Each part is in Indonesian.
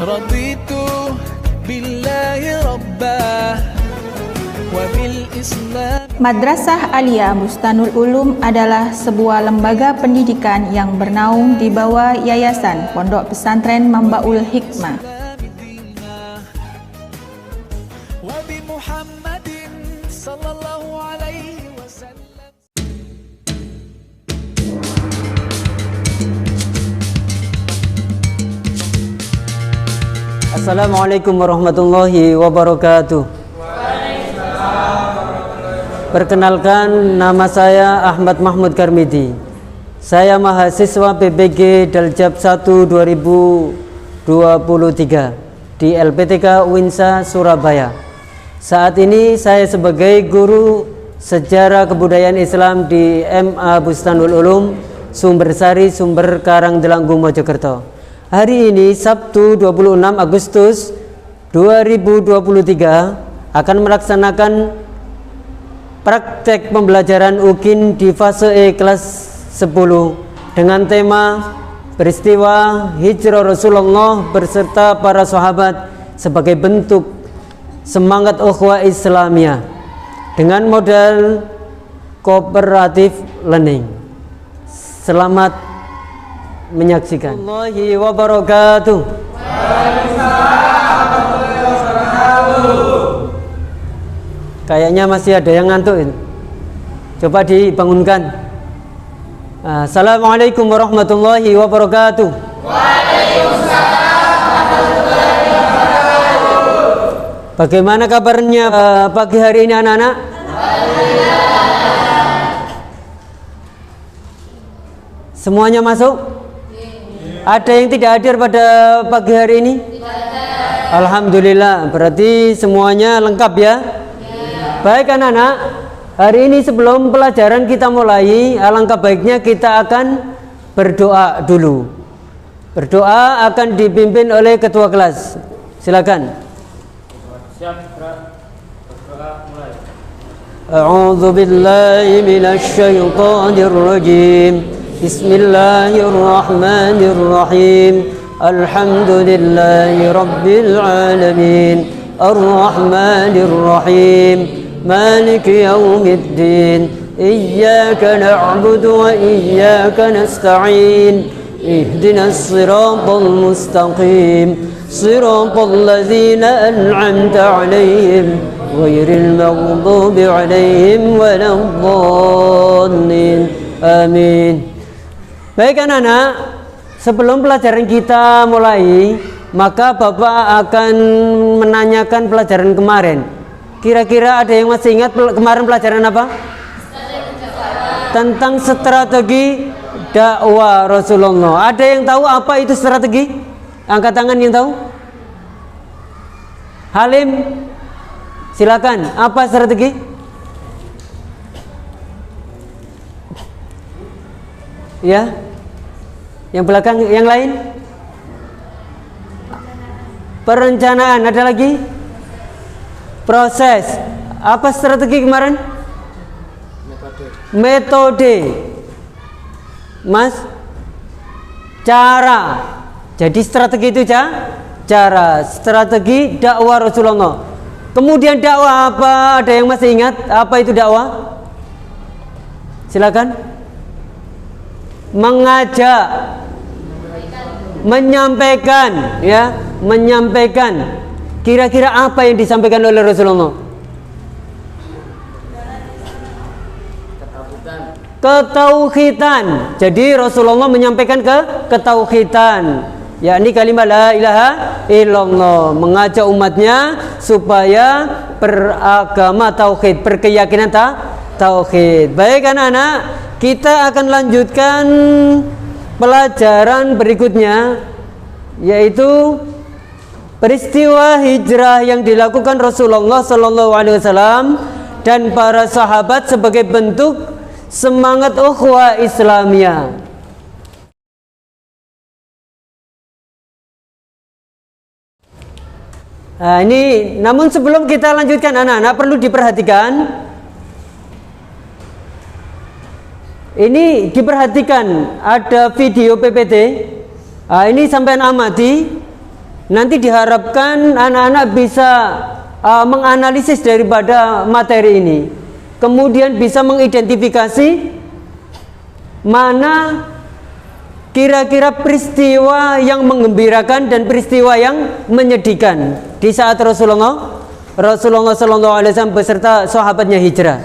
Raditu billahi rabbah wa bil Islam. Madrasah Aliyah Bustanul Ulum adalah sebuah lembaga pendidikan yang bernaung di bawah Yayasan Pondok Pesantren Mambaul Hikmah. Wa bi Muhammadin sallallahu alaihi wasallam. Assalamualaikum warahmatullahi wabarakatuh. Perkenalkan, nama saya Ahmad Mahmud Karmidi. Saya mahasiswa PBG Daljab 1 2023 di LPTK Uinsa Surabaya. Saat ini saya sebagai guru sejarah kebudayaan Islam di MA Bustanul Ulum Sumbersari, Sumber Karangdelanggung, Mojokerto. Hari ini Sabtu 26 Agustus 2023 akan melaksanakan praktek pembelajaran UKIN di fase E kelas 10 dengan tema peristiwa hijrah Rasulullah berserta para sahabat sebagai bentuk semangat ukhuwah Islamiyah dengan modal cooperative learning. Selamat menyaksikan. Warahmatullahi wabarakatuh. Kayaknya masih ada yang ngantuk ini. Coba dibangunkan. Assalamualaikum warahmatullahi wabarakatuh. Waalaikumsalam warahmatullahi wabarakatuh. Bagaimana kabarnya pagi hari ini anak-anak? Semuanya masuk? Ada yang tidak hadir pada pagi hari ini? Alhamdulillah, berarti semuanya lengkap ya? Baik anak-anak, hari ini sebelum pelajaran kita mulai, alangkah baiknya kita akan berdoa dulu. Berdoa akan dipimpin oleh ketua kelas. Silakan. Siap, berdoa mulai. A'udzu billahi minasy syaithanir rajim. Bismillahirrahmanirrahim. Alhamdulillahi rabbil alamin. Ar-Rahmanir Rahim. Maliki yaumiddin. Iyyaka na'budu wa iyyaka nasta'in. Ihdinas siratal mustaqim. Siratal ladzina an'amta 'alaihim ghairil maghdubi 'alaihim waladdallin. Amin. Baik anak-anak, sebelum pelajaran kita mulai, maka Bapak akan menanyakan pelajaran kemarin. Kira-kira ada yang masih ingat kemarin pelajaran apa? Tentang strategi dakwah Rasulullah. Ada yang tahu apa itu strategi? Angkat tangan yang tahu. Halim, silakan. Apa strategi? Ya, yang belakang, yang lain? Perencanaan, ada lagi? Proses. Apa strategi kemarin? Metode. Mas? Cara. Jadi strategi itu cara. Strategi dakwah Rasulullah. Kemudian dakwah apa? Ada yang masih ingat apa itu dakwah? Silakan. Mengajak, menyampaikan, ya, menyampaikan. Kira-kira apa yang disampaikan oleh Rasulullah? Ketauhidan. Jadi Rasulullah menyampaikan ketauhidan, yakni kalimat la ilaha illallah, mengajak umatnya supaya beragama tauhid, berkeyakinan tauhid. Baik anak-anak, kita akan lanjutkan pelajaran berikutnya, yaitu peristiwa hijrah yang dilakukan Rasulullah SAW dan para sahabat sebagai bentuk semangat ukhuwah Islamiyah. Nah, ini, namun sebelum kita lanjutkan anak-anak, perlu diperhatikan. Ini diperhatikan, ada video PPT. Ini sampean amati. Nanti diharapkan anak-anak bisa menganalisis daripada materi ini, kemudian bisa mengidentifikasi mana kira-kira peristiwa yang menggembirakan dan peristiwa yang menyedihkan di saat Rasulullah SAW beserta sahabatnya hijrah.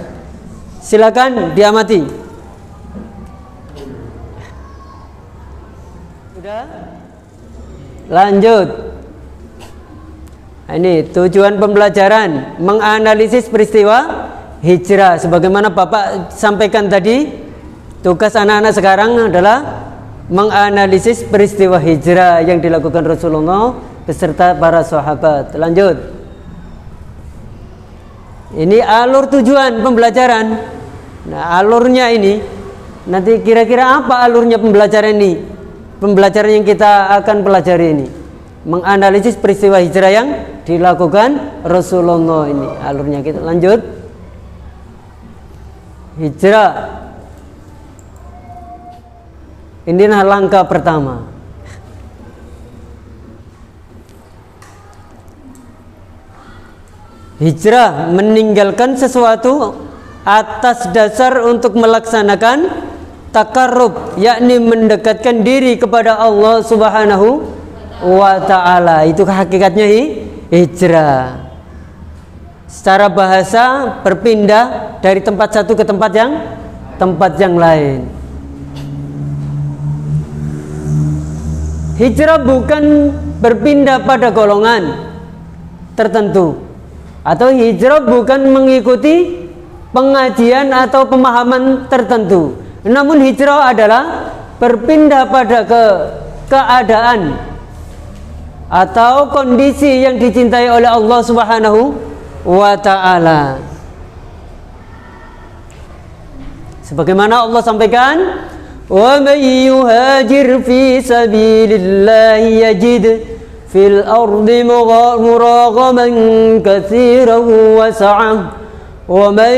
Silakan diamati. Sudah? Lanjut. Ini tujuan pembelajaran, menganalisis peristiwa hijrah. Sebagaimana Bapak sampaikan tadi, tugas anak-anak sekarang adalah menganalisis peristiwa hijrah yang dilakukan Rasulullah beserta para sahabat. Lanjut. Ini alur tujuan pembelajaran. Nah, alurnya ini nanti kira-kira apa alurnya pembelajaran ini? Pembelajaran yang kita akan pelajari ini menganalisis peristiwa hijrah yang dilakukan Rasulullah ini. Alurnya kita lanjut. Hijrah. Inilah langkah pertama. Hijrah meninggalkan sesuatu atas dasar untuk melaksanakan takarrub, yakni mendekatkan diri kepada Allah Subhanahu wa ta'ala. Itu hakikatnya hijrah. Secara bahasa berpindah dari tempat satu ke tempat yang lain. Hijrah bukan berpindah pada golongan tertentu, atau hijrah bukan mengikuti pengajian atau pemahaman tertentu. Namun hijrah adalah berpindah pada keadaan atau kondisi yang dicintai oleh Allah Subhanahu wa ta'ala. Sebagaimana Allah sampaikan, wa may yuhajir fi sabilillahi yajid fil ardi muragaman katsiran wa sa'ah wa man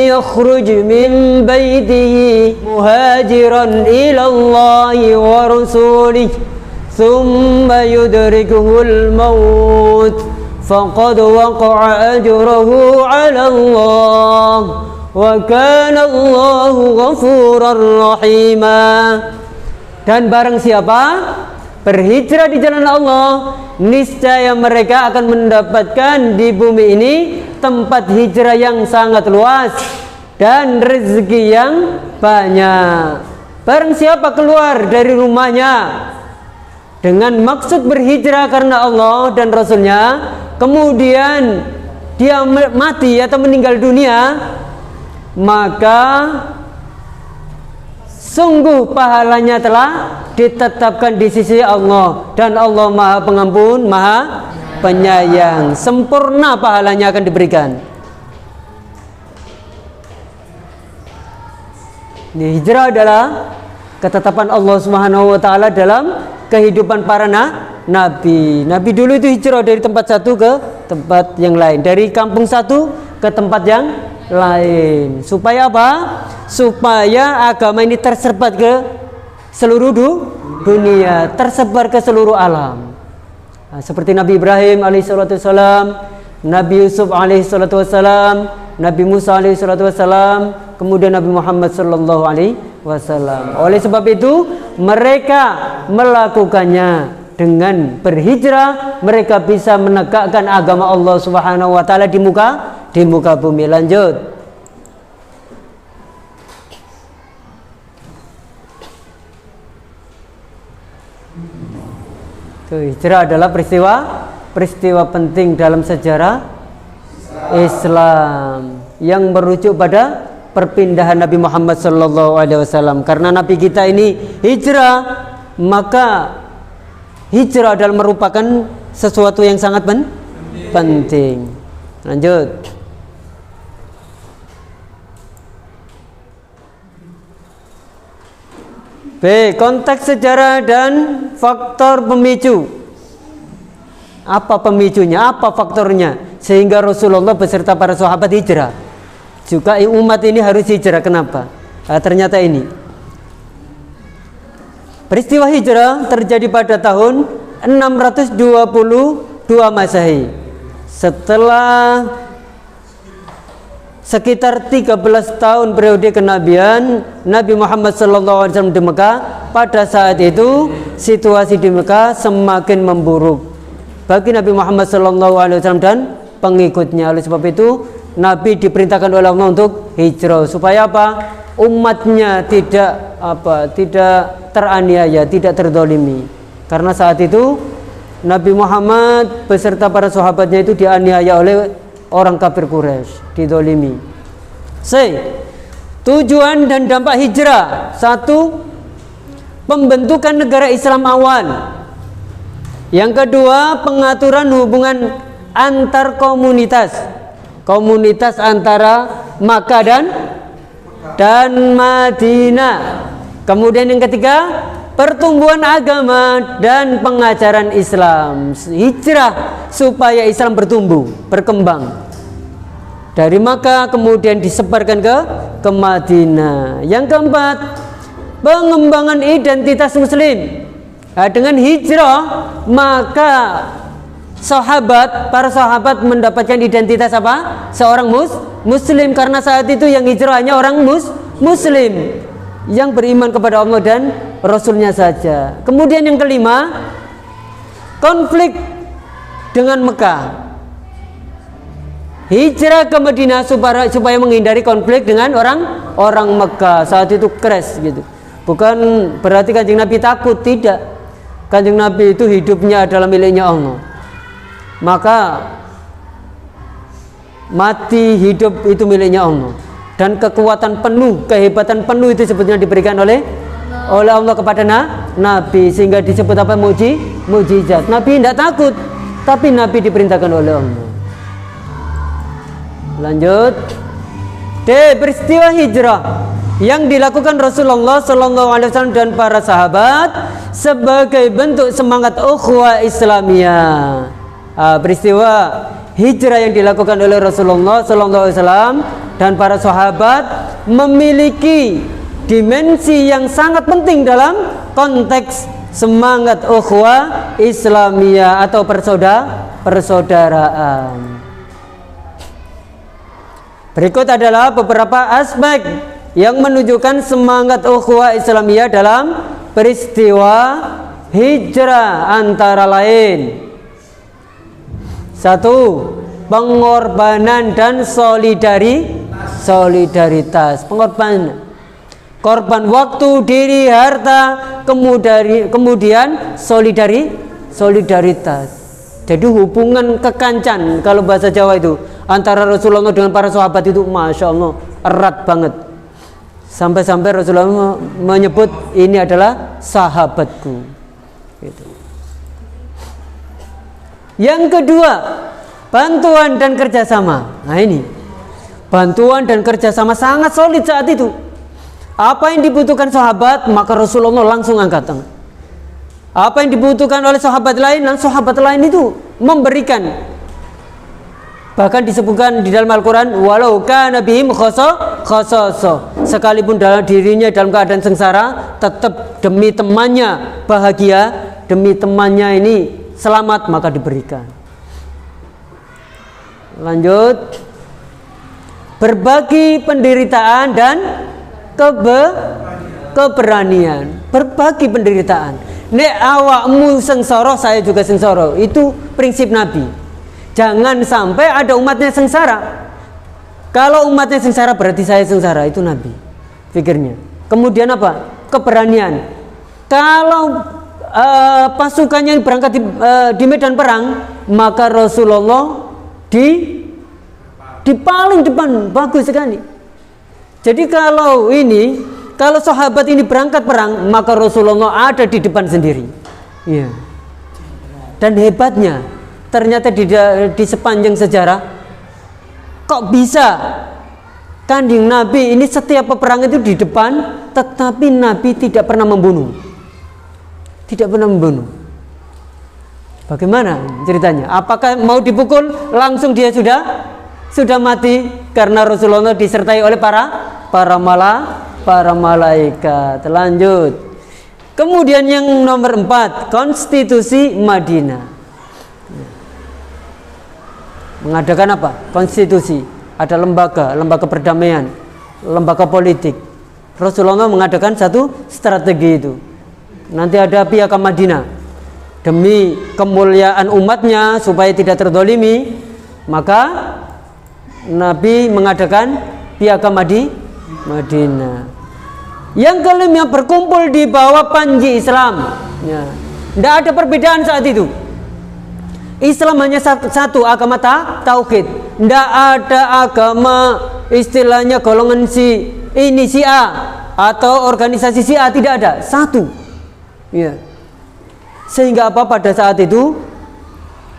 yakhruj min baytihi muhajiran ila Allahi wa rasulih thumma yudrikuhul maut faqad waqa'a ajruhu 'ala Allah wa kana Allahu ghafurar rahima. Dan barang siapa berhijrah di jalan Allah, niscaya mereka akan mendapatkan di bumi ini tempat hijrah yang sangat luas dan rezeki yang banyak. Barang siapa keluar dari rumahnya dengan maksud berhijrah karena Allah dan Rasulnya, kemudian dia mati atau meninggal dunia, maka sungguh pahalanya telah ditetapkan di sisi Allah, dan Allah Maha Pengampun, Maha Penyayang. Sempurna pahalanya akan diberikan. Ini hijrah adalah ketetapan Allah Subhanahu wa ta'ala dalam kehidupan para nabi. Nabi dulu itu hijrah dari tempat satu ke tempat yang lain, dari kampung satu ke tempat yang lain. Supaya apa? Supaya agama ini tersebar ke seluruh dunia, tersebar ke seluruh alam. Nah, seperti Nabi Ibrahim alaihissalam, Nabi Yusuf alaihissalam, Nabi Musa alaihissalam, kemudian Nabi Muhammad sallallahu alaihi wasallam. Oleh sebab itu mereka melakukannya dengan berhijrah, mereka bisa menegakkan agama Allah Subhanahu wa taala di muka bumi. Lanjut. Hijrah adalah peristiwa penting dalam sejarah Islam yang merujuk pada perpindahan Nabi Muhammad SAW. Karena Nabi kita ini hijrah, maka hijrah adalah merupakan sesuatu yang sangat penting. Lanjut. B. Konteks sejarah dan faktor pemicu. Apa pemicunya? Apa faktornya? Sehingga Rasulullah beserta para sahabat hijrah. Juga umat ini harus hijrah. Kenapa? Ternyata ini peristiwa hijrah terjadi pada tahun 622 Masehi. Setelah sekitar 13 tahun periode kenabian Nabi Muhammad SAW di Mekah, pada saat itu situasi di Mekah semakin memburuk bagi Nabi Muhammad SAW dan pengikutnya. Oleh sebab itu Nabi diperintahkan oleh Allah untuk hijrah supaya apa? Umatnya tidak teraniaya, tidak terdolimi. Karena saat itu Nabi Muhammad beserta para sahabatnya itu dianiaya oleh orang kafir Quraisy, didolimi. Tujuan dan dampak hijrah. 1. Pembentukan negara Islam awal. Yang kedua, pengaturan hubungan antar komunitas. Komunitas antara Makkah dan Madinah. Kemudian yang ketiga, pertumbuhan agama dan pengajaran Islam. Hijrah supaya Islam bertumbuh, berkembang. Dari Makkah kemudian disebarkan ke Madinah. Yang keempat, pengembangan identitas Muslim. Nah, dengan hijrah maka para sahabat mendapatkan identitas apa? Seorang Muslim, karena saat itu yang hijrah hanya orang Muslim yang beriman kepada Allah dan Rasulnya saja. Kemudian yang kelima, konflik dengan Mekah. Hijrah ke Madinah supaya menghindari konflik dengan orang Mekah. Saat itu crash gitu. Bukan berarti Kanjeng Nabi takut, tidak. Kanjeng Nabi itu hidupnya adalah miliknya Allah. Maka mati hidup itu miliknya Allah. Dan kekuatan penuh, kehebatan penuh itu sebetulnya diberikan oleh Allah kepada Nabi, sehingga disebut apa? Mujizat. Nabi tidak takut, tapi Nabi diperintahkan oleh Allah. Lanjut. Peristiwa hijrah yang dilakukan Rasulullah SAW dan para sahabat sebagai bentuk semangat ukhuwah Islamiyah. Peristiwa hijrah yang dilakukan oleh Rasulullah SAW dan para sahabat memiliki dimensi yang sangat penting dalam konteks semangat ukhuwah Islamiyah atau persaudaraan. Berikut adalah beberapa aspek yang menunjukkan semangat ukhuwah Islamiyah dalam peristiwa hijrah, antara lain: 1. Pengorbanan dan solidaritas. Pengorbanan, korban waktu, diri, harta, kemudian solidaritas. Jadi hubungan kekancan, kalau bahasa Jawa itu, antara Rasulullah dengan para sahabat itu Masya Allah erat banget. Sampai-sampai Rasulullah menyebut ini adalah sahabatku gitu. Yang kedua, bantuan dan kerjasama. Nah ini, bantuan dan kerjasama sangat solid saat itu. Apa yang dibutuhkan sahabat, maka Rasulullah langsung angkat tangan. Apa yang dibutuhkan oleh sahabat lain, dan sahabat lain itu memberikan. Bahkan disebutkan di dalam Al-Quran, walau kana bihim khasasa, sekalipun dalam dirinya dalam keadaan sengsara, tetap demi temannya bahagia, demi temannya ini selamat, maka diberikan. Lanjut, berbagi penderitaan dan keberanian. Berbagi penderitaan. Nek awakmu sengsara, saya juga sengsara. Itu prinsip Nabi. Jangan sampai ada umatnya sengsara. Kalau umatnya sengsara berarti saya sengsara. Itu Nabi pikirnya. Kemudian apa? Keberanian. Kalau pasukannya berangkat di medan perang, maka Rasulullah di paling depan. Bagus sekali. Jadi kalau sahabat ini berangkat perang, maka Rasulullah ada di depan sendiri. Ya. Dan hebatnya, ternyata di sepanjang sejarah, kok bisa Kanjeng Nabi ini setiap peperangan itu di depan, tetapi Nabi tidak pernah membunuh. Tidak pernah membunuh. Bagaimana ceritanya? Apakah mau dipukul langsung dia sudah mati karena Rasulullah disertai oleh para malaikat. Lanjut. Kemudian yang nomor 4, konstitusi Madinah. Mengadakan apa? Konstitusi. Ada lembaga perdamaian, lembaga politik. Rasulullah mengadakan satu strategi itu. Nanti ada piagam Madinah. Demi kemuliaan umatnya supaya tidak terdolimi, maka Nabi mengadakan piagam Madinah. Yang kelima, berkumpul di bawah panji Islam. Ya. Tidak ada perbedaan saat itu. Islam hanya satu agama tauhid. Tidak ada agama istilahnya golongan si ini si A atau organisasi si A, tidak ada, satu. Ya. Sehingga apa, pada saat itu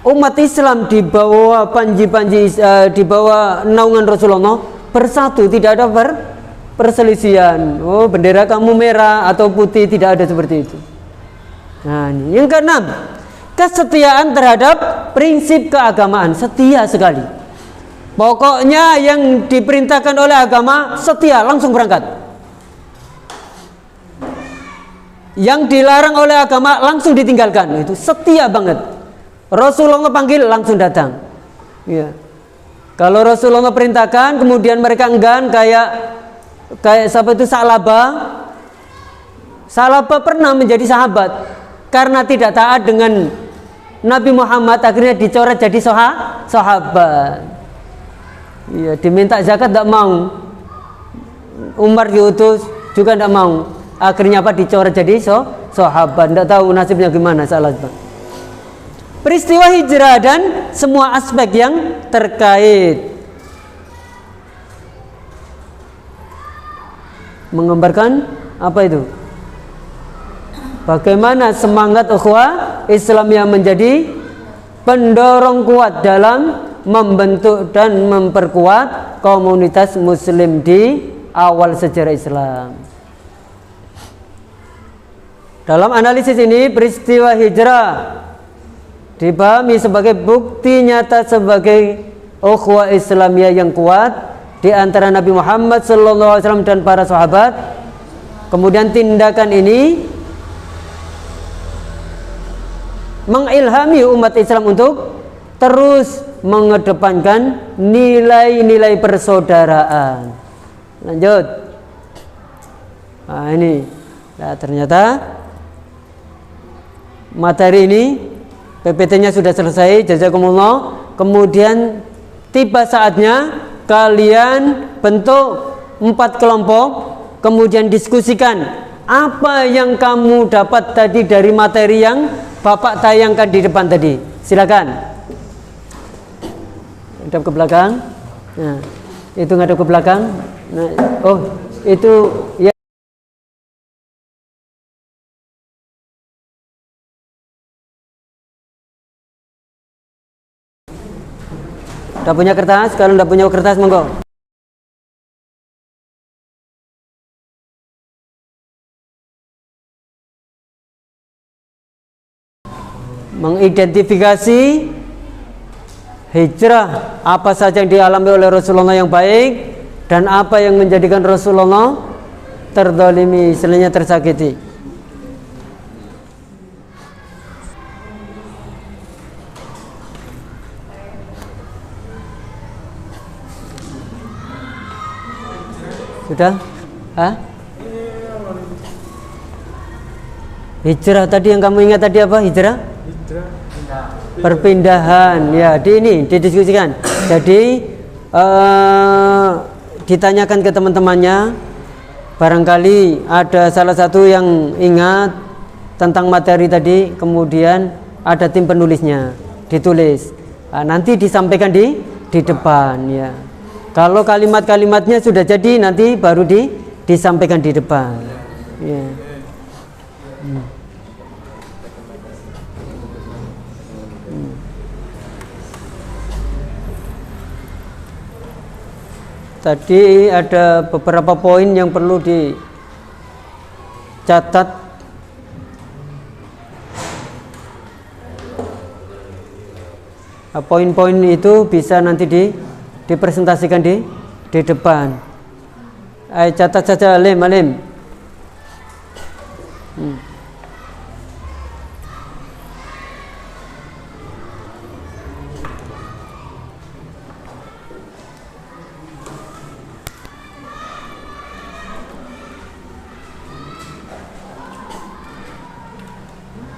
umat Islam di bawah panji-panji di bawah naungan Rasulullah bersatu, tidak ada perselisihan. Oh, bendera kamu merah atau putih, tidak ada seperti itu. Nah, ini. Yang keenam, kesetiaan terhadap prinsip keagamaan, setia sekali. Pokoknya yang diperintahkan oleh agama setia, langsung berangkat. Yang dilarang oleh agama langsung ditinggalkan, itu setia banget. Rasulullah panggil langsung datang. Ya. Kalau Rasulullah perintahkan kemudian mereka enggan, kayak siapa itu, Salaba pernah menjadi sahabat karena tidak taat dengan Nabi Muhammad, akhirnya dicoret jadi sahabat. Ya, diminta zakat tidak mau. Umar diutus juga tidak mau. Akhirnya apa, dicoret jadi sahabat. Tidak tahu nasibnya gimana Salaba. Peristiwa hijrah dan semua aspek yang terkait menggambarkan apa itu? Bagaimana semangat ukhuwah Islam yang menjadi pendorong kuat dalam membentuk dan memperkuat komunitas muslim di awal sejarah Islam. Dalam analisis ini, peristiwa hijrah dipahami sebagai bukti nyata sebagai ukhuwah Islamiyah yang kuat di antara Nabi Muhammad SAW dan para sahabat. Kemudian tindakan ini mengilhami umat Islam untuk terus mengedepankan nilai-nilai persaudaraan. Lanjut. Nah, ini. Nah, ternyata materi ini PPT-nya sudah selesai. Jazakumullah. Kemudian tiba saatnya kalian bentuk 4 kelompok, kemudian diskusikan apa yang kamu dapat tadi dari materi yang Bapak tayangkan di depan tadi. Silakan. Hadap ke belakang. Nah, itu ngadap ke belakang. Nah, oh, itu ya. Udah punya kertas? Kalau udah punya kertas, monggo. Mengidentifikasi hijrah, apa saja yang dialami oleh Rasulullah yang baik dan apa yang menjadikan Rasulullah terdolimi, istilahnya tersakiti. Sudah? Hah? Hijrah tadi yang kamu ingat tadi apa? Hijrah? Perpindahan. Ya, di ini didiskusikan. Jadi ditanyakan ke teman-temannya, barangkali ada salah satu yang ingat tentang materi tadi, kemudian ada tim penulisnya, ditulis. Nanti disampaikan di depan ya. Kalau kalimat-kalimatnya sudah jadi, nanti baru disampaikan di depan. Ya. Tadi ada beberapa poin yang perlu dicatat. Poin-poin itu bisa nanti dipresentasikan di depan. Catat saja, Alim.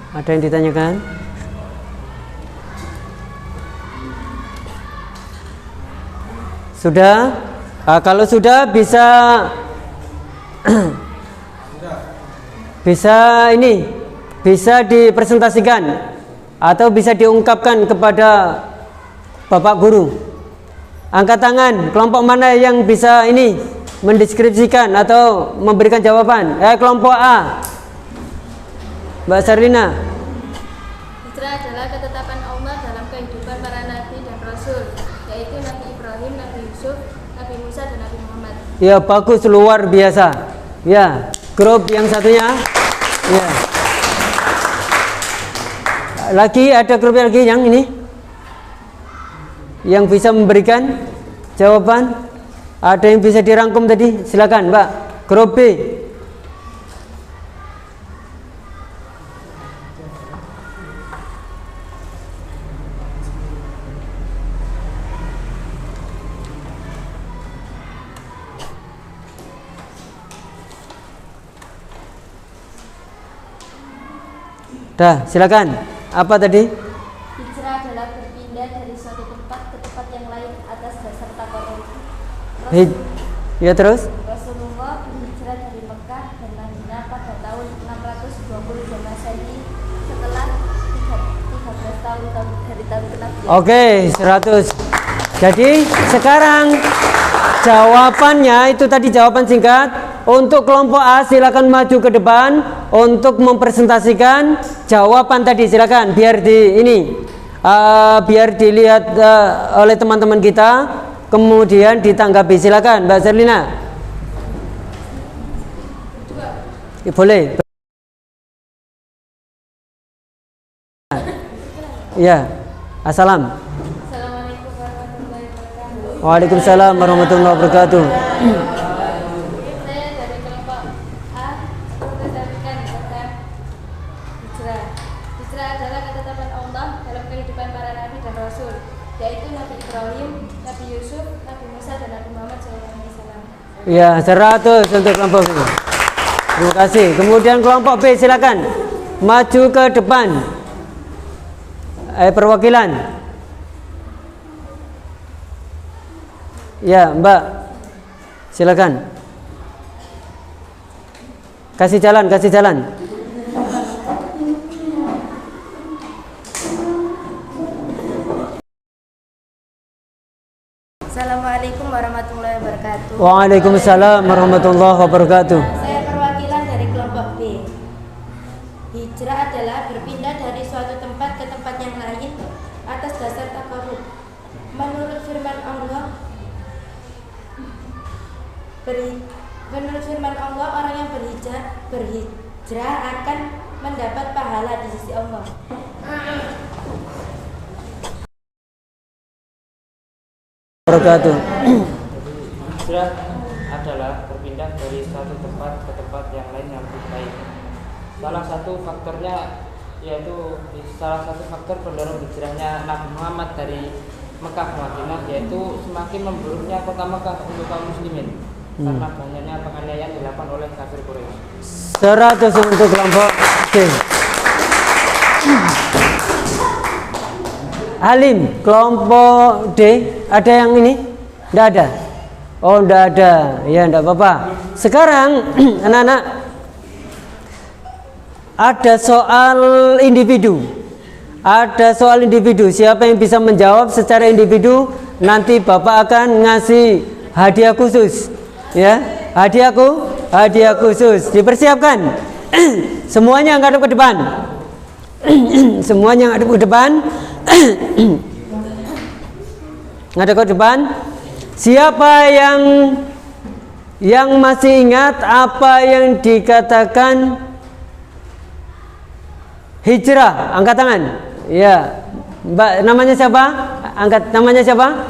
Ada yang ditanyakan? Sudah? Kalau sudah bisa bisa dipresentasikan atau bisa diungkapkan kepada Bapak Guru. Angkat tangan, kelompok mana yang bisa mendeskripsikan atau memberikan jawaban? Kelompok A. Mbak Sarlina. Hijrah adalah ketetapan Allah dalam kehidupan para nabi dan rasul, yaitu Nabi Ibrahim, Nabi Yusuf, Nabi Musa, dan Nabi Muhammad. Ya, bagus, luar biasa. Ya, grup yang satunya. Ya. Lagi ada grup lagi yang ini yang bisa memberikan jawaban. Ada yang bisa dirangkum tadi? Silakan, Mbak. Grup B. Dah, silakan. Apa tadi? Hijrah adalah berpindah dari suatu tempat ke tempat yang lain atas dasar takarruf. Ya, terus? Rasulullah berhijrah dari Mekah dan Madinah pada tahun 620 Masehi setelah 13 tahun dari tahun kenabian. Oke, 100. Jadi sekarang jawabannya itu tadi jawaban singkat. Untuk kelompok A silakan maju ke depan untuk mempresentasikan jawaban tadi. Silakan biar biar dilihat oleh teman-teman kita, kemudian ditanggapi. Silakan Mbak Serlina. Boleh. Ya. Assalamualaikum warahmatullahi wabarakatuh. Waalaikumsalam warahmatullahi wabarakatuh. Saya dari kelompok A berdasarkan tentang hijrah. Hijrah adalah ketetapan Allah dalam kehidupan para nabi dan rasul, yaitu Nabi Ibrahim, Nabi Yusuf, Nabi Musa, dan Nabi Muhammad SAW. Ya, 100 untuk kelompok B. Terima kasih. Kemudian kelompok B silakan maju ke depan. Perwakilan. Ya, Mbak. Silakan. Kasih jalan. Assalamualaikum warahmatullahi wabarakatuh. Waalaikumsalam warahmatullahi wabarakatuh. Saya perwakilan dari kelompok B. Hijrah adalah berpindah dari suatu tempat ke tempat yang lain atas dasar takarruf. Menurut firman Allah, orang yang berhijrah akan mendapat pahala di sisi Allah. Wabarakatuh. Hijrah adalah berpindah dari satu tempat ke tempat yang lain yang lebih baik. Salah satu faktor pendorong hijrahnya Nabi Muhammad dari Mekah ke Madinah yaitu semakin memburuknya kota Mekah untuk kaum muslimin karena banyaknya penganiayaan dilakukan oleh kafir Quraisy. 100 untuk kelompok C. Halim, kelompok D, ada yang ini? Tidak ada. Oh, tidak ada. Ya, tidak apa-apa. Sekarang anak-anak ada soal individu. Siapa yang bisa menjawab secara individu, nanti Bapak akan ngasih hadiah khusus. Ya, hadiah khusus. Dipersiapkan. Semuanya ngadep ke depan. Ngadep ke depan. Siapa yang masih ingat apa yang dikatakan hijrah? Angkat tangan. Ya, Mbak, namanya siapa? Angkat, namanya siapa?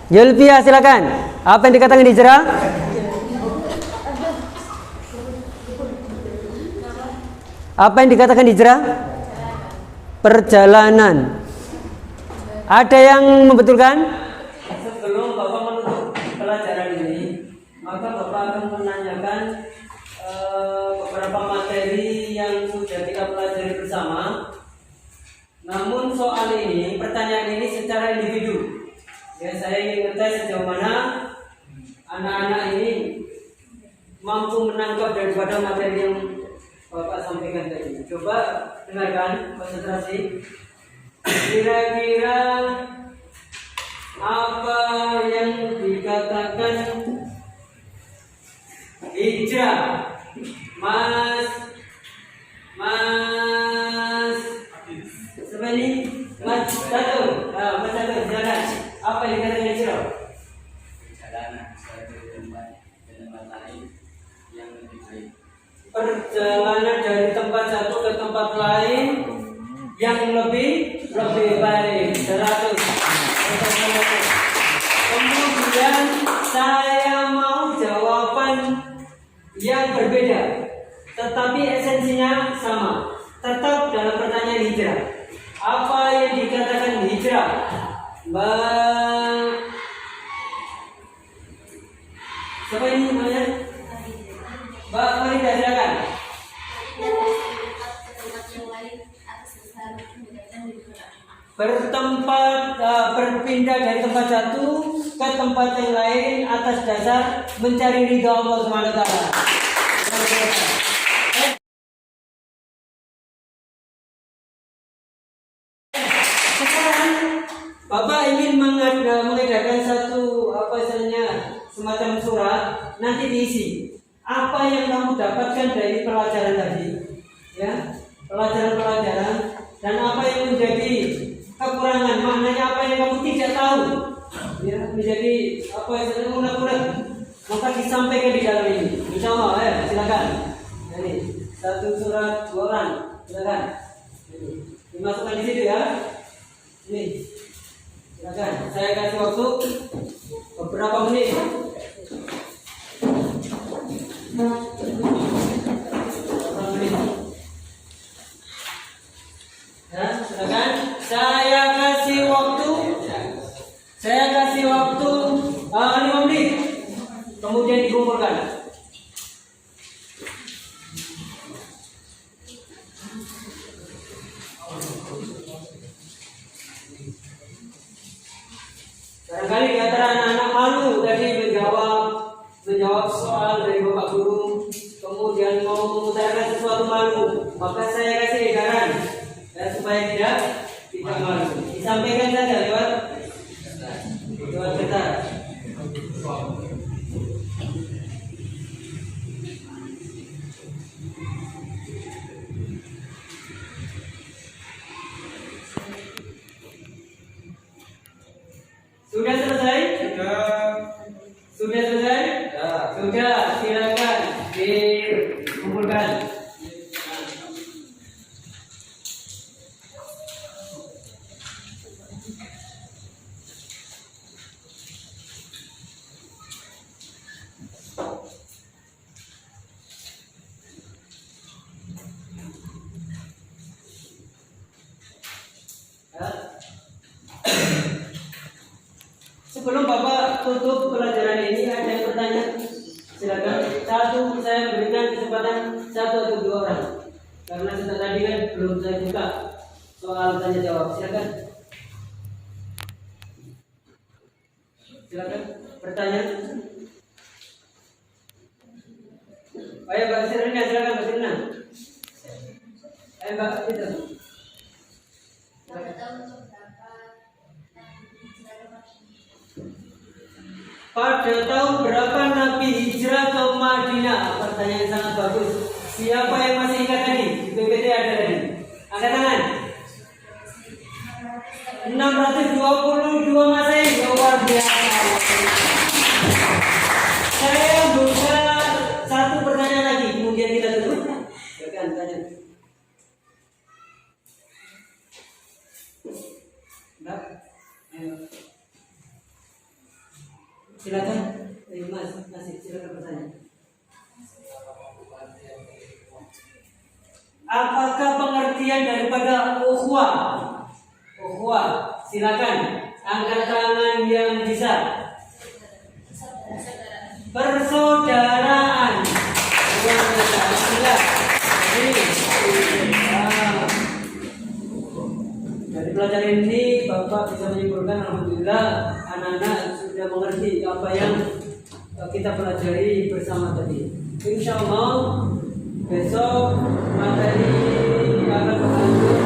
Yulvia, silakan. Apa yang dikatakan hijrah? Apa yang dikatakan hijrah? Perjalanan. Ada yang membetulkan? Sebelum Bapak menutup pelajaran ini, maka Bapak akan menanyakan beberapa materi materi yang sudah kita pelajari bersama. Namun soal ini, pertanyaan ini secara individu. Ya, saya ingin ngetes sejauh mana anak-anak ini mampu menangkap daripada materi yang Bapak sampaikan tadi. Coba dengarkan, konsentrasi. Kira-kira apa yang dikatakan hijrah? Mas siapa ini? Mas Satu. Mas Satu, silakan. Apa yang dikatakan hijrah? Perjalanan suatu tempat ke tempat lain yang lebih baik. Perjalanan dari tempat satu ke tempat lain yang lebih baik. 100. Kemudian saya mau jawaban yang berbeda, tetapi esensinya sama. Tetap dalam pertanyaan hijrah. Apa yang dikatakan hijrah? Mbak, siapa ini namanya? Mbak Farida, silakan. Berpindah dari tempat satu ke tempat yang lain atas dasar mencari ridha Allah Subhanahu wa taala. Sekarang Bapak ingin mengedarkan satu semacam surat, nanti diisi apa yang kamu dapatkan dari pelajaran tadi, ya, pelajaran dan apa yang menjadi kekurangan, maknanya apa yang kamu tidak tahu, ya, menjadi apa yang unek-unek, maka disampaikan di dalam ini. Insya Allah, ya, silakan. Ini satu surat 2 orang, silakan. Ini dimasukkan di situ ya. Ini, silakan. Saya kasih waktu beberapa menit. Ya, silakan. Saya kasih waktu 5 menit. Kemudian dikumpulkan. Barangkali di antara anak-anak malu tadi menjawab soal dari Bapak Guru, kemudian mau memutarkan sesuatu malu, maka saya kasih edaran dan supaya tidak malu. Disampaikan saja lewat kertas. Sudah selesai? Sudah selesai? Sudah, silakan dikumpulkan. Sebelum Bapak tutup pelajaran ini, ada yang bertanya? Silakan. Saya berikan kesempatan 1 atau 2 orang. Karena setelah tadi kan belum saya buka soal tanya jawab. Silakan. Silakan bertanya. Ayo Mbak Sirina, silakan Mbak Sirina. Ayo Mbak itu. Pada tahun berapa Nabi hijrah ke Madinah? Pertanyaan sangat bagus. Siapa yang masih ingat tadi? PPT ada tadi. Angkat tangan. 622 Masehi. Luar biasa. Saya buka satu pertanyaan lagi, kemudian kita tutup. Silakan tanya. Mbak, silakan. Mas, silakan bertanya. Apakah pengertian daripada ukhuwah? Ukhuwah, silakan angkat tangan yang bisa. Persaudaraan. Silakan. materi ini Bapak bisa menyimpulkan alhamdulillah anak-anak sudah mengerti apa yang kita pelajari bersama tadi. Insya Allah besok materi akan berlanjut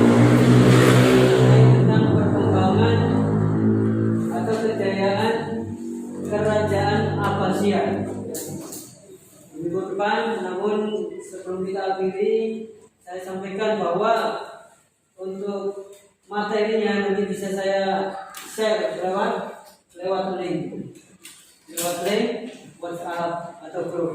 tentang perkembangan atau kejayaan kerajaan Abbasiyah. Minggu depan, namun sebelum kita akhiri, saya sampaikan bahwa untuk materinya nanti bisa saya share lewat link WhatsApp atau grup.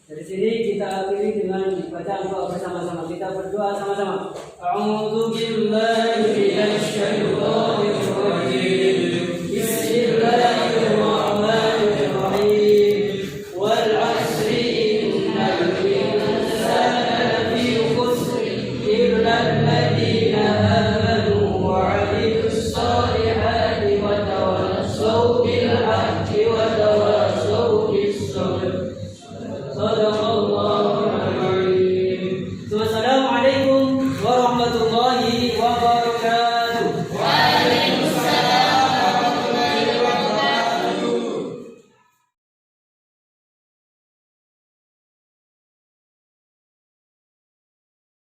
Dari sini kita akhiri dengan bacaan doa bersama-sama. Kita berdoa sama-sama. A'udzu billahi